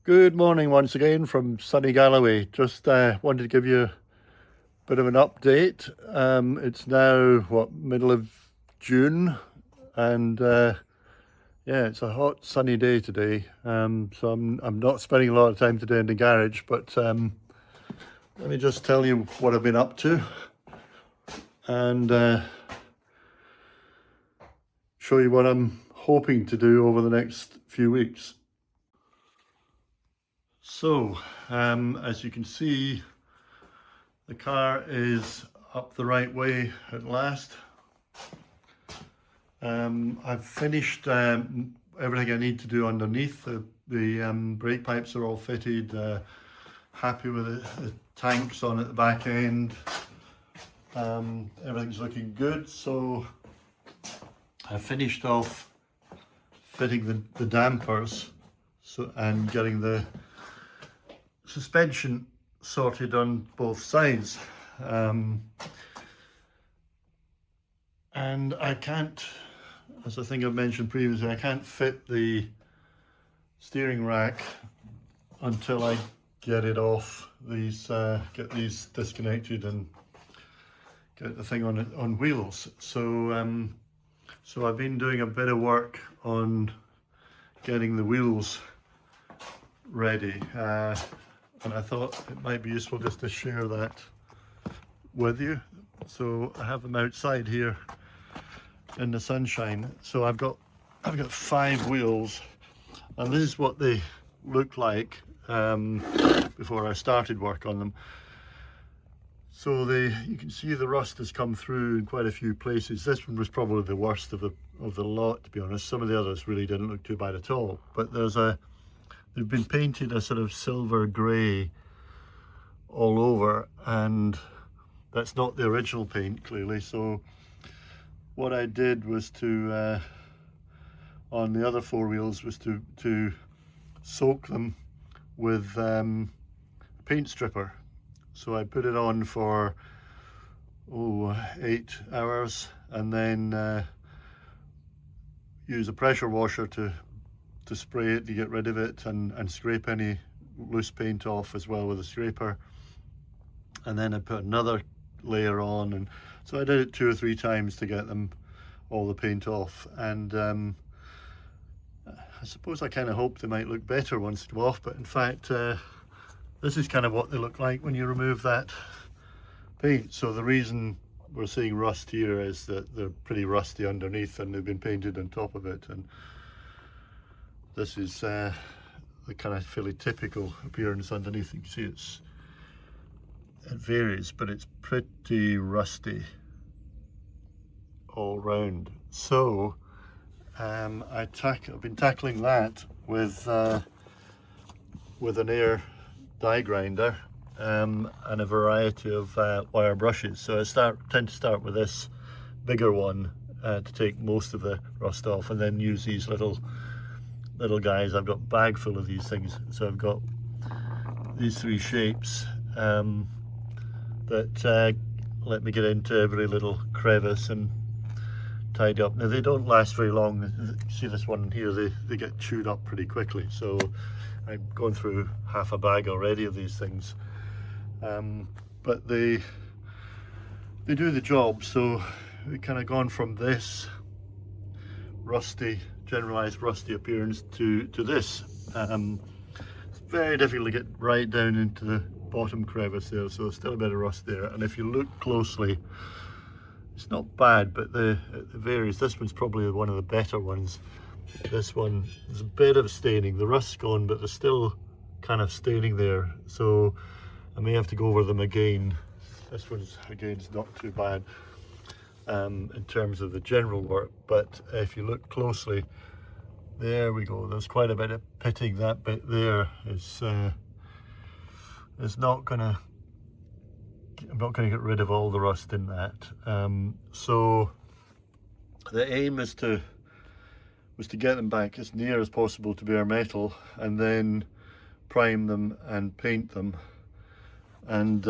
Good morning once again from sunny Galloway. Just wanted to give you a bit of an update. It's now middle of June, and yeah, it's a hot sunny day today. So I'm not spending a lot of time today in the garage, but let me just tell you what I've been up to and show you what I'm hoping to do over the next few weeks. So, as you can see, the car is up the right way at last. I've finished everything I need to do underneath. The brake pipes are all fitted. Happy with the tanks on at the back end. Everything's looking good. So I finished off fitting the dampers and getting the suspension sorted on both sides. And I can't, as I think I've mentioned previously, I can't fit the steering rack until I get it off get these disconnected and get the thing on wheels. So so I've been doing a bit of work on getting the wheels ready, and I thought it might be useful just to share that with you. So I have them outside here in the sunshine. So I've got 5 wheels, and this is what they look like before I started work on them. So you can see the rust has come through in quite a few places. This one was probably the worst of the lot, to be honest. Some of the others really didn't look too bad at all, but they've been painted a sort of silver grey all over, and that's not the original paint, clearly. So what I did was to on the other 4 wheels was to soak them with a paint stripper. So I put it on for 8 hours, and then use a pressure washer to spray it to get rid of it, and scrape any loose paint off as well with a scraper. And then I put another layer on, and so I did it 2 or 3 times to get them all the paint off. And I suppose I kind of hoped they might look better once they go off, but in fact this is kind of what they look like when you remove that paint. So the reason we're seeing rust here is that they're pretty rusty underneath, and they've been painted on top of it. And this is the kind of fairly typical appearance underneath. You can see it varies, but it's pretty rusty all round. So I've been tackling that with an air die grinder and a variety of wire brushes. So I tend to start with this bigger one to take most of the rust off, and then use these little guys. I've got a bag full of these things. So I've got these 3 shapes that let me get into every little crevice and tidy up. Now they don't last very long. See this one here, they get chewed up pretty quickly. So I'm going through half a bag already of these things, but they do the job. So we've kind of gone from this generalized rusty appearance to this. It's very difficult to get right down into the bottom crevice there, so there's still a bit of rust there. And if you look closely, it's not bad, but it varies. This one's probably one of the better ones. This one, there's a bit of staining. The rust's gone, but there's still kind of staining there, so I may have to go over them again. This one's, again, is not too bad in terms of the general work, but if you look closely, there we go, there's quite a bit of pitting. That bit there is not gonna, I'm not going to get rid of all the rust in that. So the aim was to get them back as near as possible to bare metal, and then prime them and paint them. And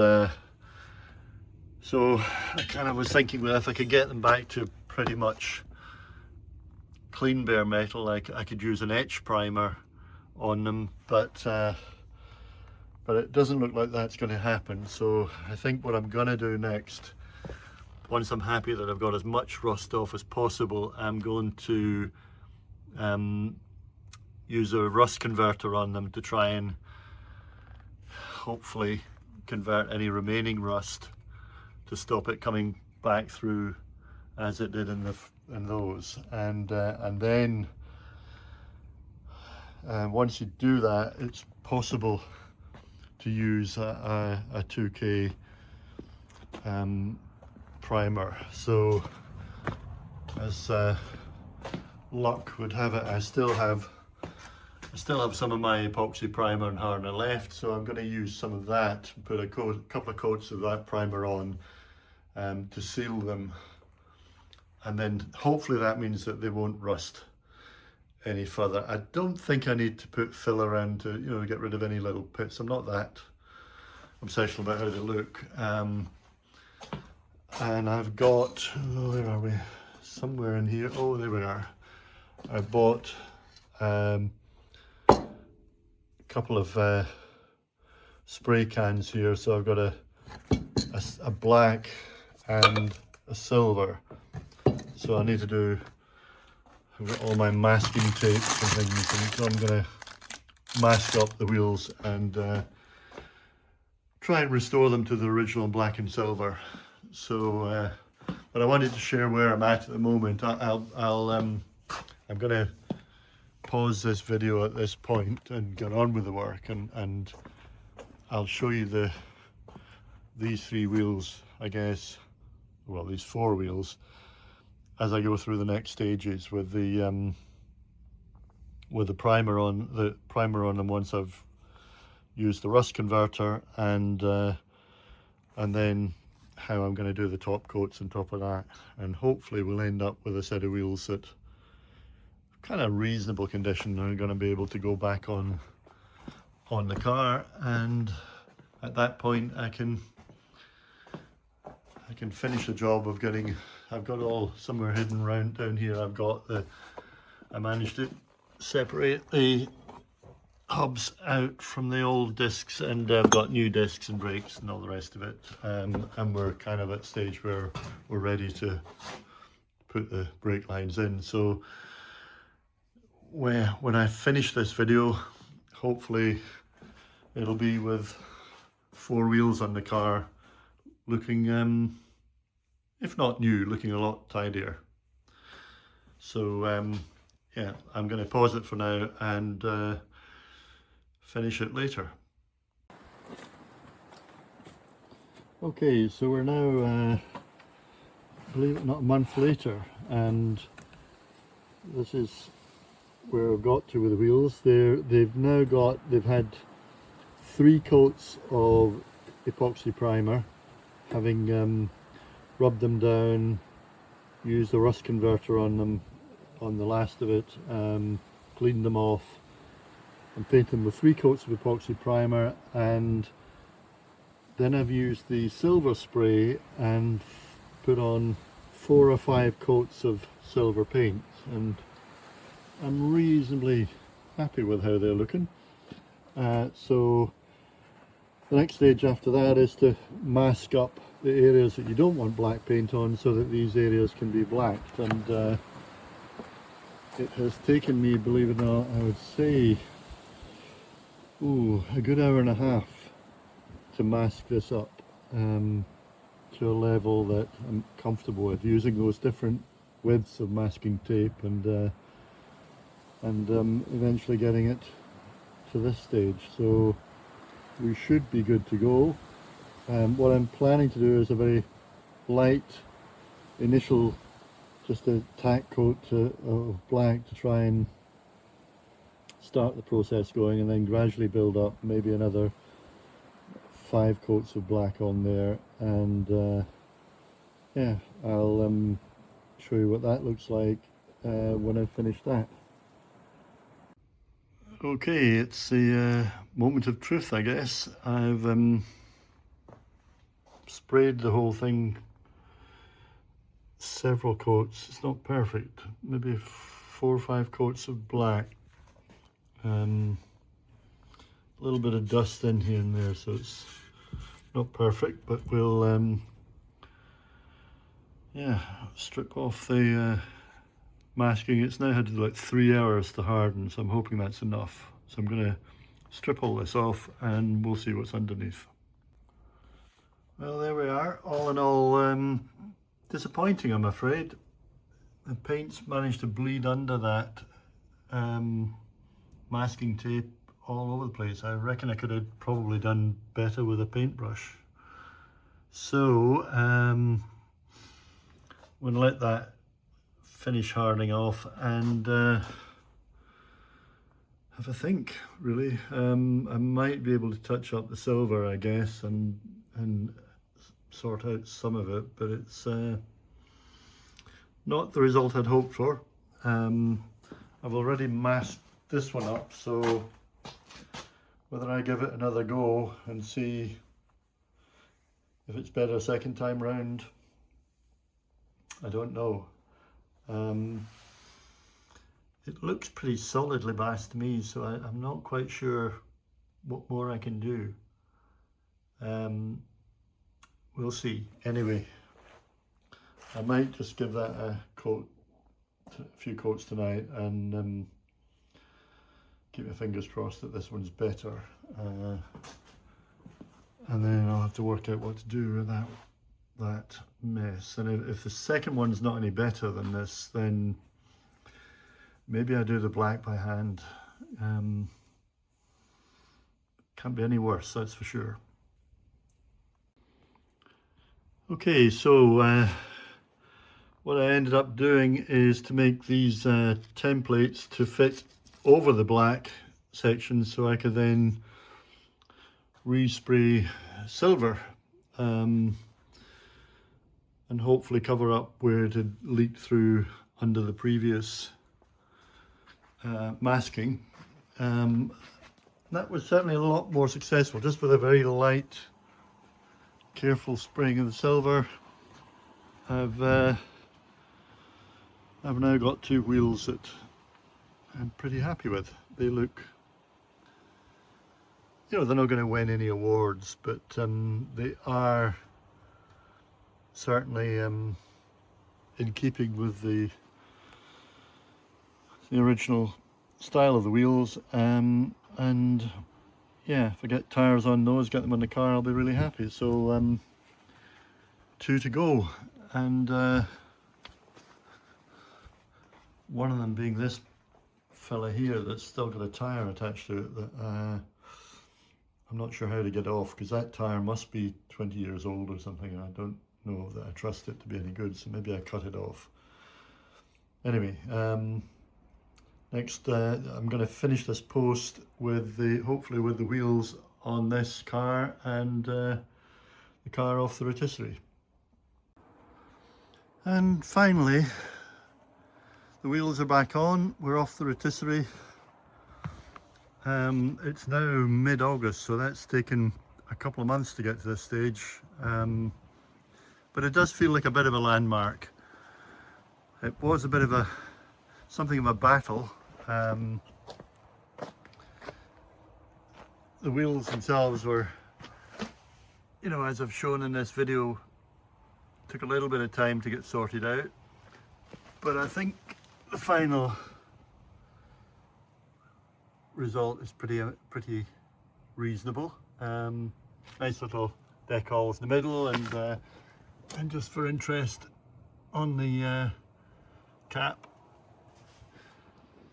so I kind of was thinking, well, if I could get them back to pretty much clean bare metal, I could use an etch primer on them, but it doesn't look like that's going to happen. So I think what I'm going to do next, once I'm happy that I've got as much rust off as possible, I'm going to use a rust converter on them to try and hopefully convert any remaining rust to stop it coming back through as it did in those. And then once you do that, it's possible to use a 2K primer. So as luck would have it, I still have some of my epoxy primer and hardener left, so I'm going to use some of that, put a couple of coats of that primer on to seal them, and then hopefully that means that they won't rust any further. I don't think I need to put fill around to, you know, get rid of any little pits. I'm not that obsessive about how they look. And I've got, oh, where are we? Somewhere in here. Oh, there we are. I bought a couple of spray cans here. So I've got a black and a silver. So I need to do, I've got all my masking tapes and things, and so I'm going to mask up the wheels and try and restore them to the original black and silver. So, but I wanted to share where I'm at the moment. I'm going to pause this video at this point and get on with the work, and I'll show you these three wheels, I guess, well, these four wheels, as I go through the next stages with the primer on them once I've used the rust converter, and then how I'm going to do the top coats on top of that, and hopefully we'll end up with a set of wheels that kind of reasonable condition and are going to be able to go back on the car, and at that point I can finish the job of getting, I've got all somewhere hidden round down here. I managed to separate the hubs out from the old discs, and I've got new discs and brakes and all the rest of it, and we're kind of at stage where we're ready to put the brake lines in. So when I finish this video, hopefully it'll be with four wheels on the car, looking if not new, looking a lot tidier. So yeah, I'm going to pause it for now and finish it later. Okay, so we're now, believe it or not, a month later, and this is where I've got to with the wheels. They've had 3 coats of epoxy primer, having rubbed them down, used a rust converter on them, on the last of it, cleaned them off and painted them with 3 coats of epoxy primer, and then I've used the silver spray and put on 4 or 5 coats of silver paint, and I'm reasonably happy with how they're looking. So the next stage after that is to mask up the areas that you don't want black paint on, so that these areas can be blacked. And it has taken me, believe it or not, I would say, a good hour and a half to mask this up to a level that I'm comfortable with, using those different widths of masking tape, and eventually getting it to this stage. So we should be good to go. What I'm planning to do is a very light initial, just a tack coat of black to try and start the process going, and then gradually build up, maybe another 5 coats of black on there, and yeah, I'll show you what that looks like when I finish that. Okay, it's the moment of truth, I guess. I've sprayed the whole thing several coats. It's not perfect, maybe 4 or 5 coats of black, A little bit of dust in here and there, so it's not perfect, but we'll yeah, strip off the masking. It's now had like 3 hours to harden, so I'm hoping that's enough. So I'm going to strip all this off and we'll see what's underneath. Well, there we are. All in all, disappointing, I'm afraid. The paint's managed to bleed under that masking tape all over the place. I reckon I could have probably done better with a paintbrush. So I'm going to let that finish hardening off and have a think, really. I might be able to touch up the silver, I guess, and sort out some of it, but it's not the result I'd hoped for. I've already masked this one up, so whether I give it another go and see if it's better a second time round, I don't know. It looks pretty solidly masked to me, so I'm not quite sure what more I can do. We'll see. Anyway, I might just give that a few coats tonight and keep my fingers crossed that this one's better. And then I'll have to work out what to do with that mess. And if the second one's not any better than this, then maybe I do the black by hand. Can't be any worse, that's for sure. Okay, so what I ended up doing is to make these templates to fit over the black section, so I could then respray silver and hopefully cover up where it had leaked through under the previous masking. That was certainly a lot more successful, just with a very light, careful spraying of the silver. I've now got two wheels that I'm pretty happy with. They look, you know, they're not going to win any awards, but they are certainly in keeping with the original style of the wheels. And yeah, if I get tyres on those, get them on the car, I'll be really happy. So 2 to go, and one of them being this fella here that's still got a tyre attached to it that I'm not sure how to get off, because that tyre must be 20 years old or something. I don't know that I trust it to be any good, so maybe I cut it off. Anyway, next I'm going to finish this post with hopefully with the wheels on this car and the car off the rotisserie. And finally, the wheels are back on, we're off the rotisserie. It's now mid-August, so that's taken a couple of months to get to this stage, but it does feel like a bit of a landmark. It was a bit of something of a battle. The wheels themselves were, you know, as I've shown in this video, took a little bit of time to get sorted out, but I think the final result is pretty reasonable. Nice little decals in the middle, and just for interest on the cap.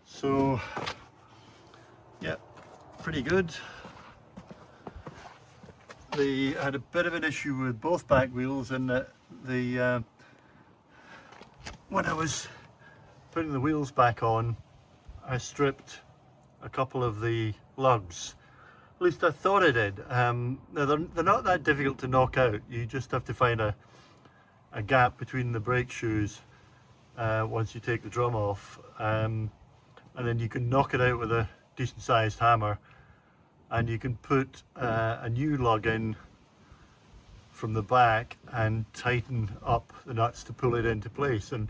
So yeah, pretty good. They had a bit of an issue with both back wheels in that when I was putting the wheels back on, I stripped a couple of the lugs. At least I thought I did. They're not that difficult to knock out. You just have to find a gap between the brake shoes once you take the drum off, and then you can knock it out with a decent sized hammer, and you can put a new lug in from the back and tighten up the nuts to pull it into place, and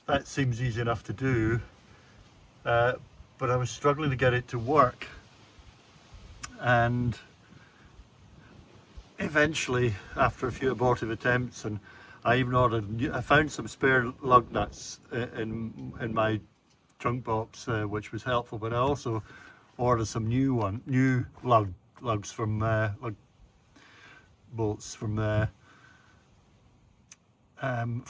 that seems easy enough to do, but I was struggling to get it to work, and eventually, after a few abortive attempts, and I even I found some spare lug nuts in my trunk box, which was helpful, but I also ordered some new lugs from lug bolts from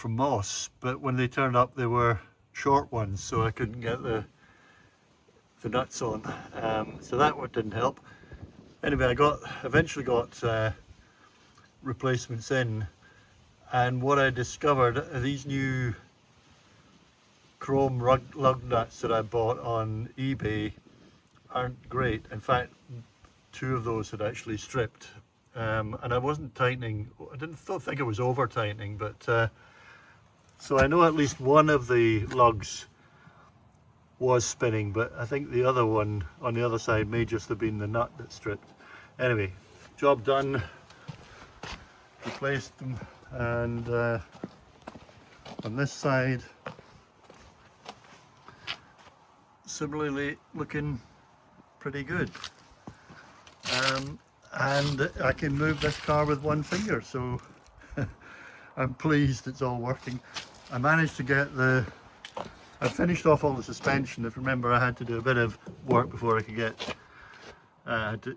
Moss, but when they turned up they were short ones, so I couldn't get the nuts on, so that one didn't help. Anyway, I eventually got replacements in, and what I discovered are these new chrome lug nuts that I bought on eBay aren't great. In fact, 2 of those had actually stripped, and I wasn't tightening. I don't think it was over tightening, but so I know at least one of the lugs was spinning, but I think the other one on the other side may just have been the nut that stripped. Anyway, job done, replaced them, and on this side similarly looking pretty good, and I can move this car with one finger, so I'm pleased it's all working. I managed to get I finished off all the suspension. If you remember, I had to do a bit of work before I could get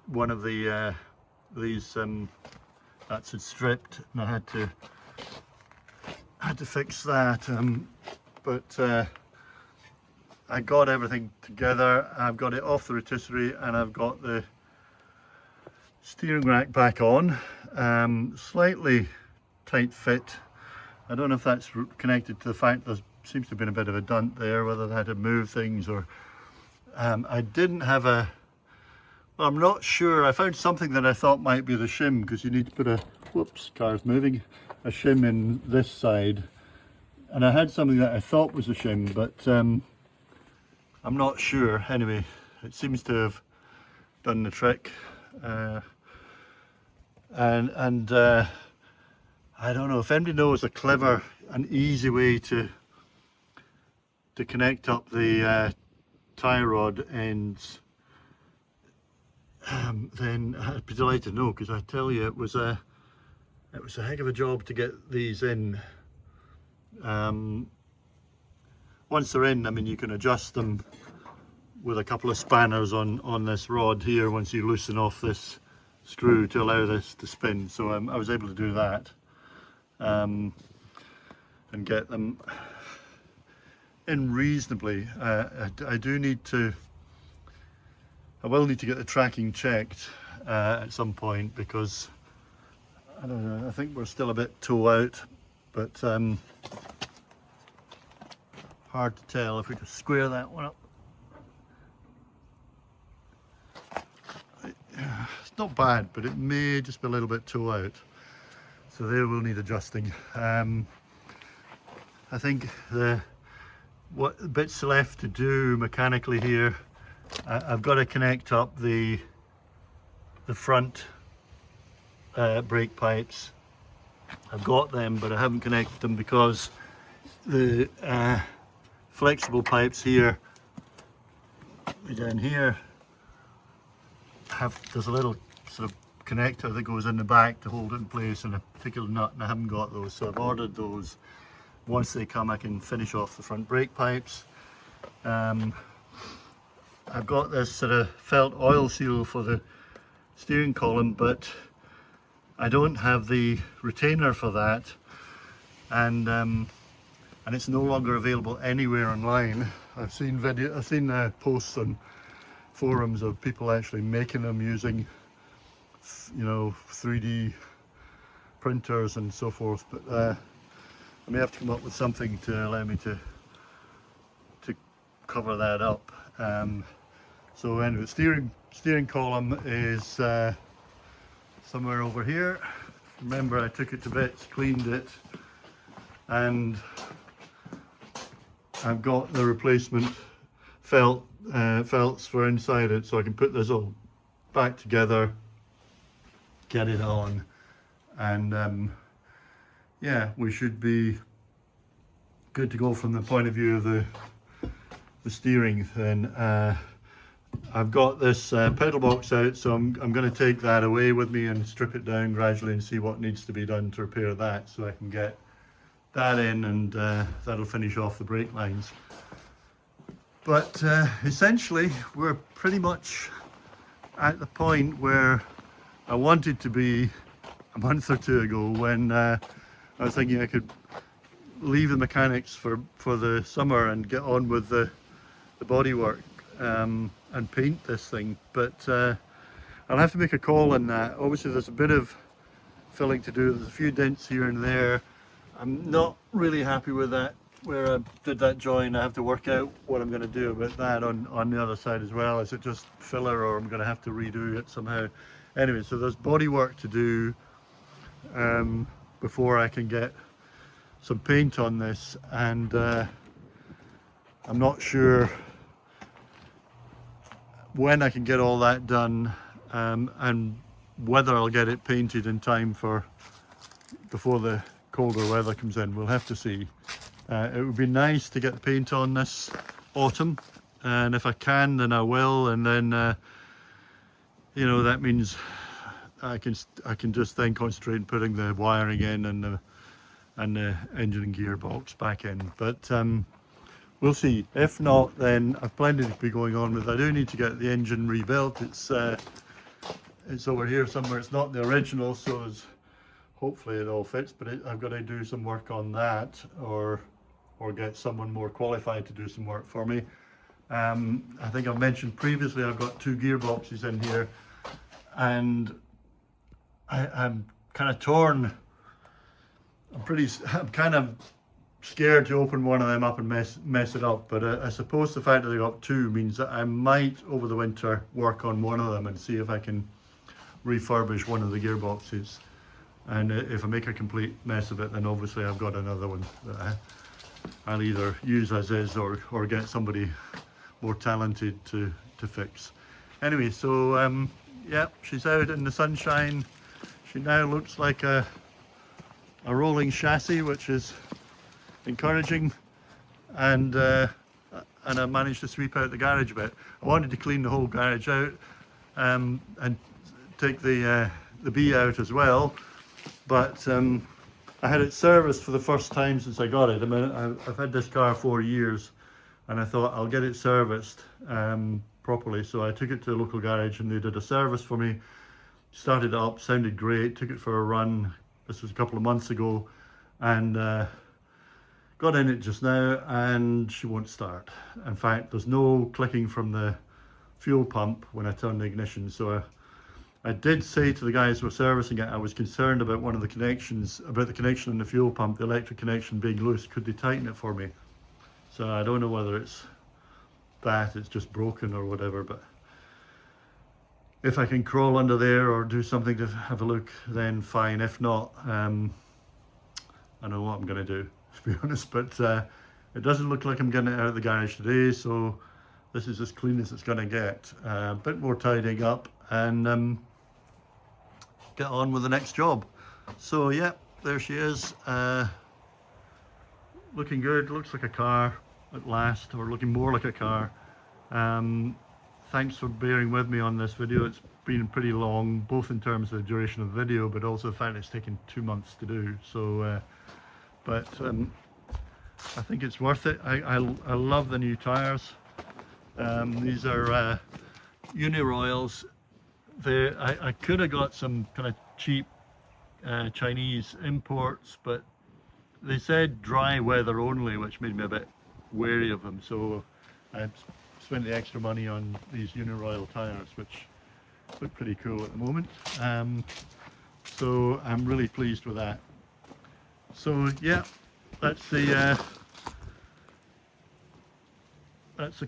one of these nuts had stripped, and I had to fix that, but I got everything together. I've got it off the rotisserie, and I've got the steering rack back on. Slightly tight fit. I don't know if that's connected to the fact there seems to have been a bit of a dunt there, whether they had to move things, or I didn't have well, I'm not sure. I found something that I thought might be the shim, because you need to put a, whoops, car's moving, a shim in this side, and I had something that I thought was a shim, but I'm not sure. Anyway, it seems to have done the trick, and I don't know if anybody knows a clever and easy way to connect up the tie rod ends, then I'd be delighted to know, because I tell you, it was a heck of a job to get these in. Once they're in, I mean, you can adjust them with a couple of spanners on this rod here once you loosen off this screw to allow this to spin. So I was able to do that, and get them in reasonably. I will need to get the tracking checked at some point, because I don't know, I think we're still a bit toe out, but hard to tell. If we just square that one up, it's not bad, but it may just be a little bit toe out, so they will need adjusting. I think what bits left to do mechanically here, I've got to connect up the front brake pipes. I've got them, but I haven't connected them because the flexible pipes here, down here, there's a little sort of connector that goes in the back to hold it in place, and a particular nut, and I haven't got those, so I've ordered those. Once they come, I can finish off the front brake pipes. I've got this sort of felt oil seal for the steering column, but I don't have the retainer for that, and it's no longer available anywhere online. I've seen posts on forums of people actually making them using, you know, 3D printers and so forth, but I may have to come up with something to allow me to cover that up. So anyway, steering column is somewhere over here. Remember, I took it to bits, cleaned it, and I've got the replacement felts for inside it, so I can put this all back together, get it on, and yeah, we should be good to go from the point of view of the steering, then I've got this pedal box out, so I'm going to take that away with me and strip it down gradually and see what needs to be done to repair that, so I can get that in, and that'll finish off the brake lines. But essentially we're pretty much at the point where I wanted to be a month or two ago, when I was thinking I could leave the mechanics for the summer and get on with the bodywork and paint this thing. But I'll have to make a call on that. Obviously there's a bit of filling to do, there's a few dents here and there. I'm not really happy with that, where I did that join. I have to work out what I'm going to do about that on the other side as well. Is it just filler, or I'm going to have to redo it somehow? Anyway, so there's body work to do before I can get some paint on this, and I'm not sure when I can get all that done, and whether I'll get it painted in time for before the colder weather comes in. We'll have to see. It would be nice to get the paint on this autumn, and if I can, then I will, and then you know, that means I can just then concentrate on putting the wiring in and the engine and gearbox back in. But we'll see. If not, then I've plenty to be going on with. I do need to get the engine rebuilt. It's over here somewhere. It's not the original, so hopefully it all fits, but I've got to do some work on that, or get someone more qualified to do some work for me. I think I've mentioned previously I've got 2 gearboxes in here, and I'm kind of torn. I'm kind of scared to open one of them up and mess it up, but I suppose the fact that I got 2 means that I might over the winter work on one of them and see if I can refurbish one of the gearboxes. And if I make a complete mess of it, then obviously I've got another one that I'll either use as is, or get somebody more talented to fix. Anyway, so yeah, she's out in the sunshine. She now looks like a rolling chassis, which is encouraging, and I managed to sweep out the garage a bit. I wanted to clean the whole garage out and take the bee out as well, but I had it serviced for the first time since I got it. I mean, I've had this car 4 years, and I thought I'll get it serviced properly. So I took it to a local garage and they did a service for me. Started it up, sounded great, took it for a run. This was a couple of months ago, and got in it just now, and she won't start. In fact, there's no clicking from the fuel pump when I turn the ignition. So I did say to the guys who were servicing it, I was concerned about one of the connections, about the connection in the fuel pump, the electric connection being loose. Could they tighten it for me? So I don't know whether it's just broken or whatever, but if I can crawl under there or do something to have a look, then fine. If not, I know what I'm going to do, to be honest, but it doesn't look like I'm getting it out of the garage today, so this is as clean as it's going to get. A bit more tidying up, and get on with the next job. So yeah, there she is, looking good. Looks like a car at last, or looking more like a car. Thanks for bearing with me on this video. It's been pretty long, both in terms of the duration of the video, but also the fact it's taken 2 months to do. So but I think it's worth it. I love the new tires. These are Uniroyals. I could have got some kind of cheap Chinese imports, but they said dry weather only, which made me a bit wary of them. So I spent the extra money on these Uniroyal tires, which look pretty cool at the moment. So I'm really pleased with that. So yeah, that's the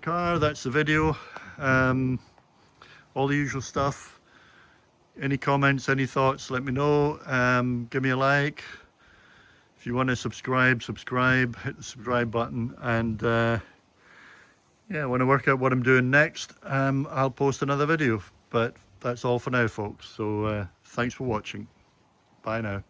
car, that's the video, all the usual stuff. Any comments, any thoughts, let me know. Give me a like. If you want to subscribe, hit the subscribe button, and yeah, when I work out what I'm doing next, I'll post another video. But that's all for now, folks. So thanks for watching. Bye now.